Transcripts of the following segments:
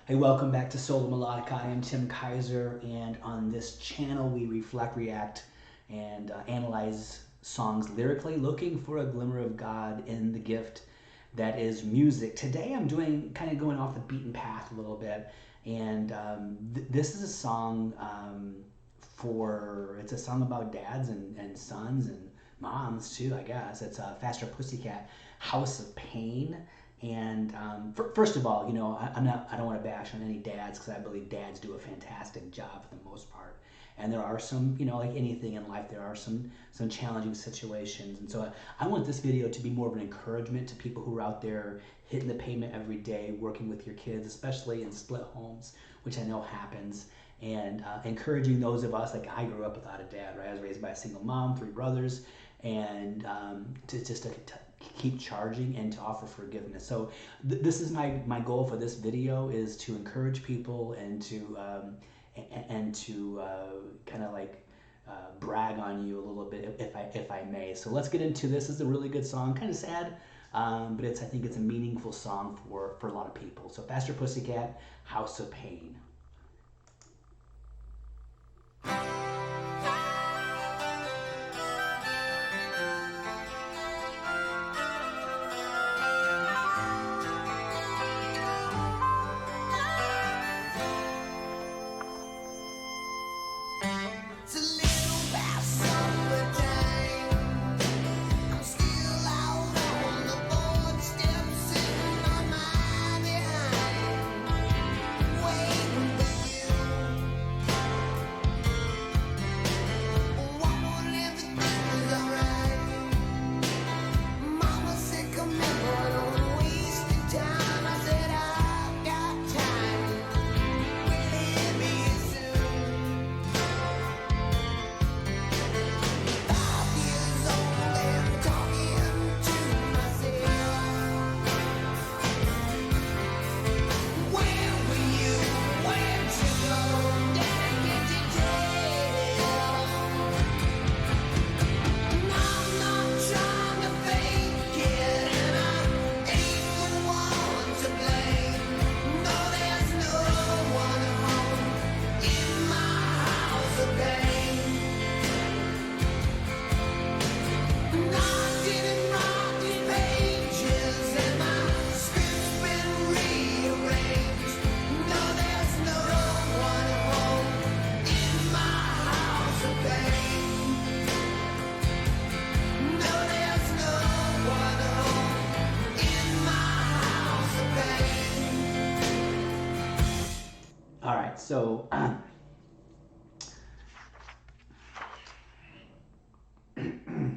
Hey, welcome back to Sola Melodica. I am Tim Kaiser, and on this channel we reflect, react, and analyze songs lyrically, looking for a glimmer of God in the gift that is music. Today I'm doing kind of going off the beaten path a little bit, and this is a song it's a song about dads and sons and moms too, I guess. It's Faster Pussycat, House of Pain. And first of all, I don't want to bash on any dads because I believe dads do a fantastic job for the most part. And there are some, like anything in life, there are some challenging situations. And so I want this video to be more of an encouragement to people who are out there hitting the pavement every day, working with your kids, especially in split homes, which I know happens. And encouraging those of us, like I grew up without a dad, right? I was raised by a single mom, 3 brothers, and to keep charging and to offer forgiveness. So this is my goal for this video, is to encourage people and to kind of like brag on you a little bit, if I may. So let's get into this. This is a really good song, kind of sad, but I think it's a meaningful song for a lot of people. So Faster Pussycat, House of Pain. All right, so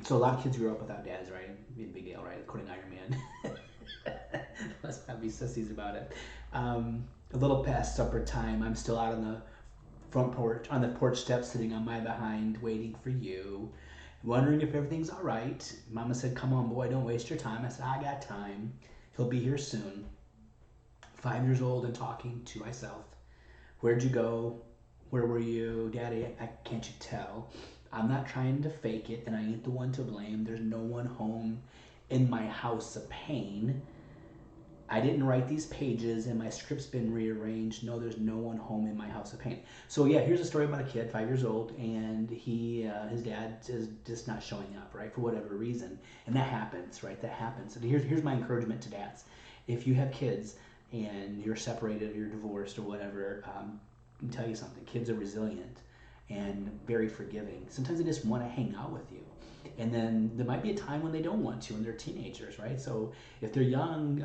so a lot of kids grew up without dads, right? Be a big deal, right? According to Iron Man. Let's not be sissies about it. A little past supper time, I'm still out on the front porch, on the porch steps, sitting on my behind, waiting for you, wondering if everything's all right. Mama said, "Come on, boy, don't waste your time." I said, "I got time. He'll be here soon." 5 years old and talking to myself. Where'd you go? Where were you? Daddy, can't you tell? I'm not trying to fake it, and I ain't the one to blame. There's no one home in my house of pain. I didn't write these pages, and my script's been rearranged. No, there's no one home in my house of pain. So yeah, here's a story about a kid, 5 years old, and his dad is just not showing up, right, for whatever reason. And that happens, right? That happens. So here's my encouragement to dads. If you have kids and you're separated or you're divorced or whatever, I can tell you something. Kids are resilient and very forgiving. Sometimes they just want to hang out with you. And then there might be a time when they don't want to, and they're teenagers, right? So if they're young,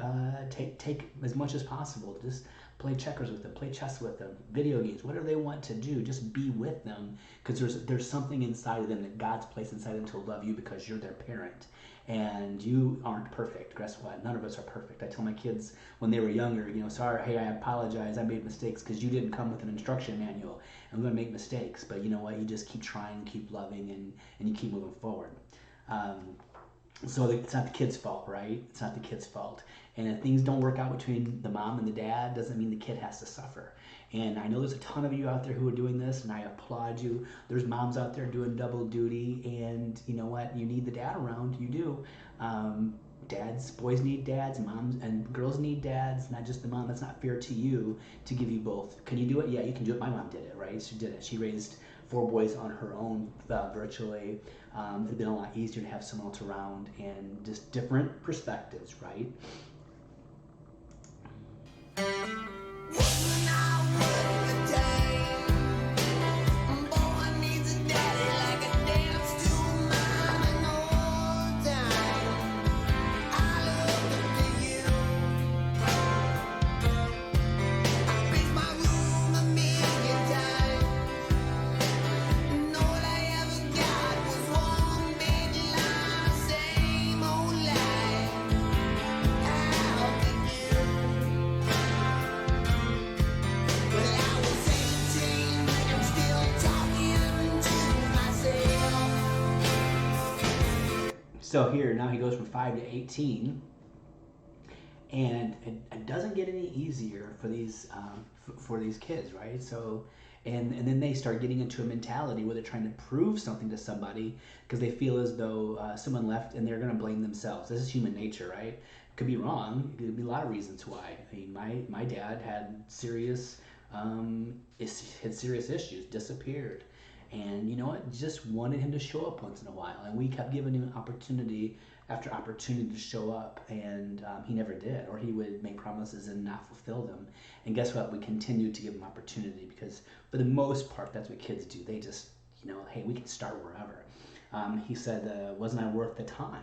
take as much as possible. Just play checkers with them, play chess with them, video games, whatever they want to do. Just be with them, because there's something inside of them that God's placed inside them to love you, because you're their parent. And you aren't perfect. Guess what? None of us are perfect. I tell my kids when they were younger, sorry, hey, I apologize, I made mistakes, because you didn't come with an instruction manual. I'm going to make mistakes, but you know what? You just keep trying, keep loving, and you keep moving forward. So it's not the kid's fault, right? It's not the kid's fault. And if things don't work out between the mom and the dad, doesn't mean the kid has to suffer. And I know there's a ton of you out there who are doing this, and I applaud you. There's moms out there doing double duty, and you know what? You need the dad around. You do. boys need dads, moms and girls need dads, not just the mom. That's not fair to you to give you both. Can you do it? Yeah, you can do it. My mom did it, right? She did it. She raised 4 boys on her own virtually. It'd been a lot easier to have someone else around, and just different perspectives, right? So here, now he goes from 5 to 18, and it doesn't get any easier for these kids, right? So, and then they start getting into a mentality where they're trying to prove something to somebody because they feel as though someone left and they're going to blame themselves. This is human nature, right? Could be wrong. Could be a lot of reasons why. I mean, my dad had serious issues, disappeared. And you know what? Just wanted him to show up once in a while, and we kept giving him opportunity after opportunity to show up, and he never did, or he would make promises and not fulfill them. And guess what? We continued to give him opportunity because, for the most part, that's what kids do. They just, hey, we can start wherever. He said, "Wasn't I worth the time?"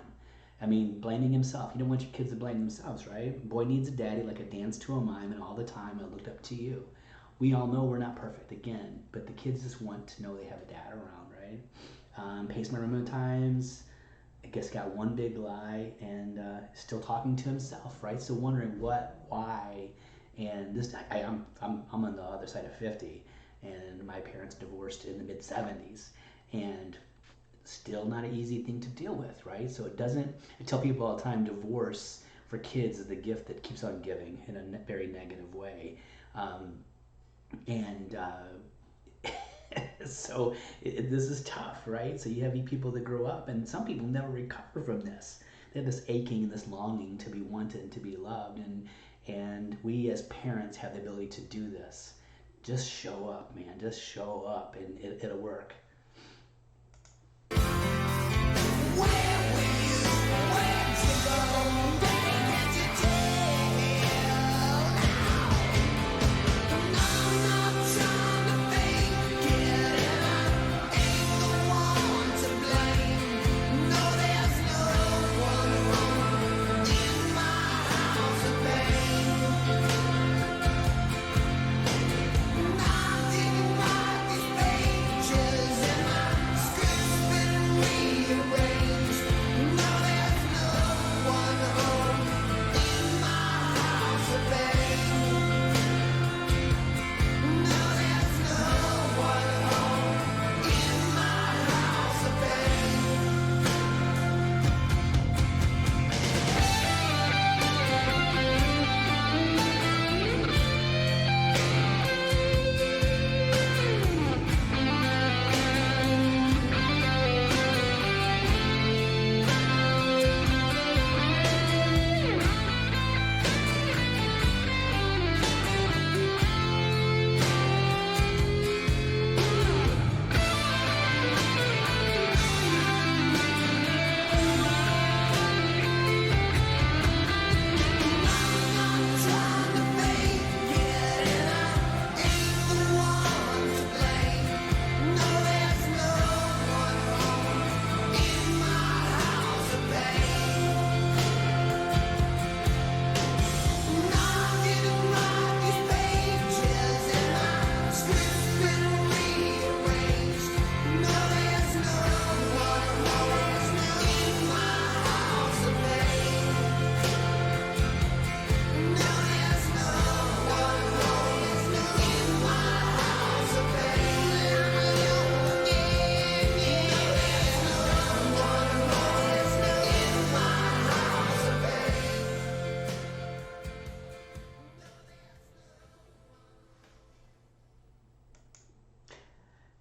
I mean, blaming himself. You don't want your kids to blame themselves, right? Boy needs a daddy like a dance to a mime, and all the time I looked up to you. We all know we're not perfect, again, but the kids just want to know they have a dad around, right? Paced my room at times. I guess got one big lie, and still talking to himself, right? Still wondering what, why, and this. I'm on the other side of 50, and my parents divorced in the mid 70s, and still not an easy thing to deal with, right? So it doesn't. I tell people all the time, divorce for kids is the gift that keeps on giving in a very negative way. So this is tough, right? So you have people that grow up, and some people never recover from this. They have this aching and this longing to be wanted and to be loved, and we as parents have the ability to do this. Just show up, man. Just show up, and it'll work. Rearranged. No, there's no one home.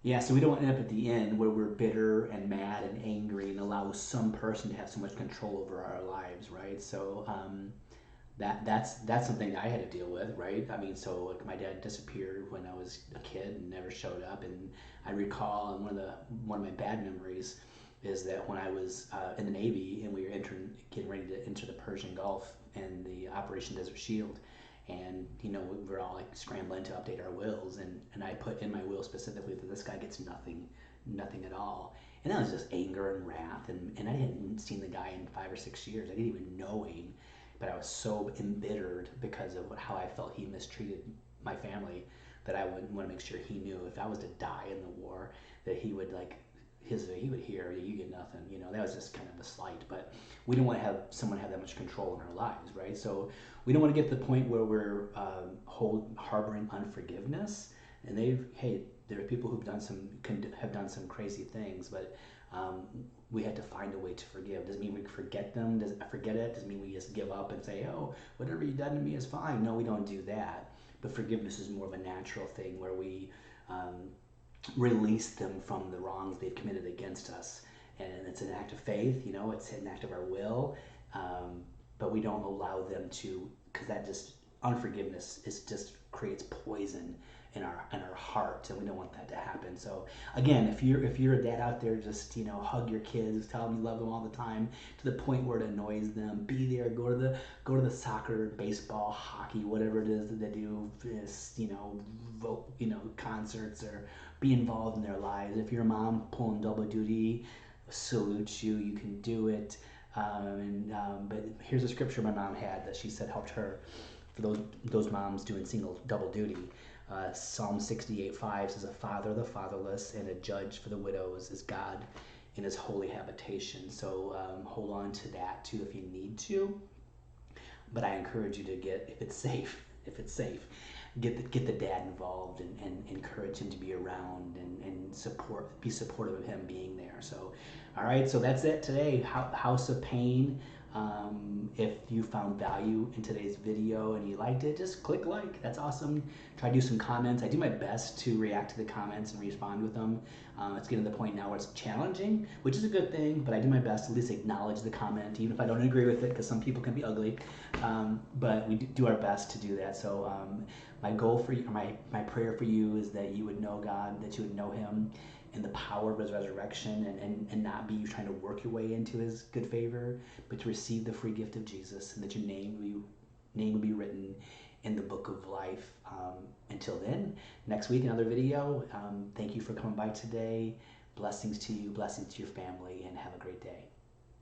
Yeah, so we don't end up at the end where we're bitter and mad and angry and allow some person to have so much control over our lives, right? So that's something that I had to deal with, right? I mean, so like my dad disappeared when I was a kid and never showed up, and I recall, and one of my bad memories is that when I was in the Navy and we were getting ready to enter the Persian Gulf and the Operation Desert Shield, and we were all like scrambling to update our wills, and I put in my will specifically that this guy gets nothing at all, and that was just anger and wrath, and I hadn't seen the guy in 5 or 6 years. I didn't even know him, but I was so embittered because of how I felt he mistreated my family that I would want to make sure he knew if I was to die in the war that he would he would hear, "Yeah, you get nothing." That was just kind of a slight, but we don't want to have someone have that much control in our lives, right? So we don't want to get to the point where we're harboring unforgiveness. And there are people who've have done some crazy things, but we have to find a way to forgive. Doesn't mean we forget them. Doesn't forget it. Doesn't mean we just give up and say, "Oh, whatever you done to me is fine." No, we don't do that. But forgiveness is more of a natural thing where we release them from the wrongs they've committed against us, and it's an act of faith. It's an act of our will, but we don't allow them to, because that just unforgiveness just creates poison in our heart, and we don't want that to happen. So again, if you're a dad out there, just hug your kids, tell them you love them all the time to the point where it annoys them. Be there, go to the soccer, baseball, hockey, whatever it is that they do, vote, concerts, or be involved in their lives. If you're a mom pulling double duty, salute you. You can do it. But here's a scripture my mom had that she said helped her for those moms doing double duty. Psalm 68:5 says, "A father of the fatherless and a judge for the widows is God in his holy habitation." So hold on to that too if you need to. But I encourage you to if it's safe, get the dad involved and encourage him to be around and be supportive of him being there. So, all right, so that's it today. House of Pain. If you found value in today's video and you liked it, just click like. That's awesome. Try to do some comments. I do my best to react to the comments and respond with them. It's getting to the point now where it's challenging, which is a good thing, but I do my best to at least acknowledge the comment, even if I don't agree with it, because some people can be ugly. But we do our best to do that. So my goal for you, my prayer for you is that you would know God, that you would know him and the power of his resurrection, and not be you trying to work your way into his good favor, but to receive the free gift of Jesus, and that your name will be written in the book of life. Until then, next week, another video. Thank you for coming by today. Blessings to you, blessings to your family, and have a great day.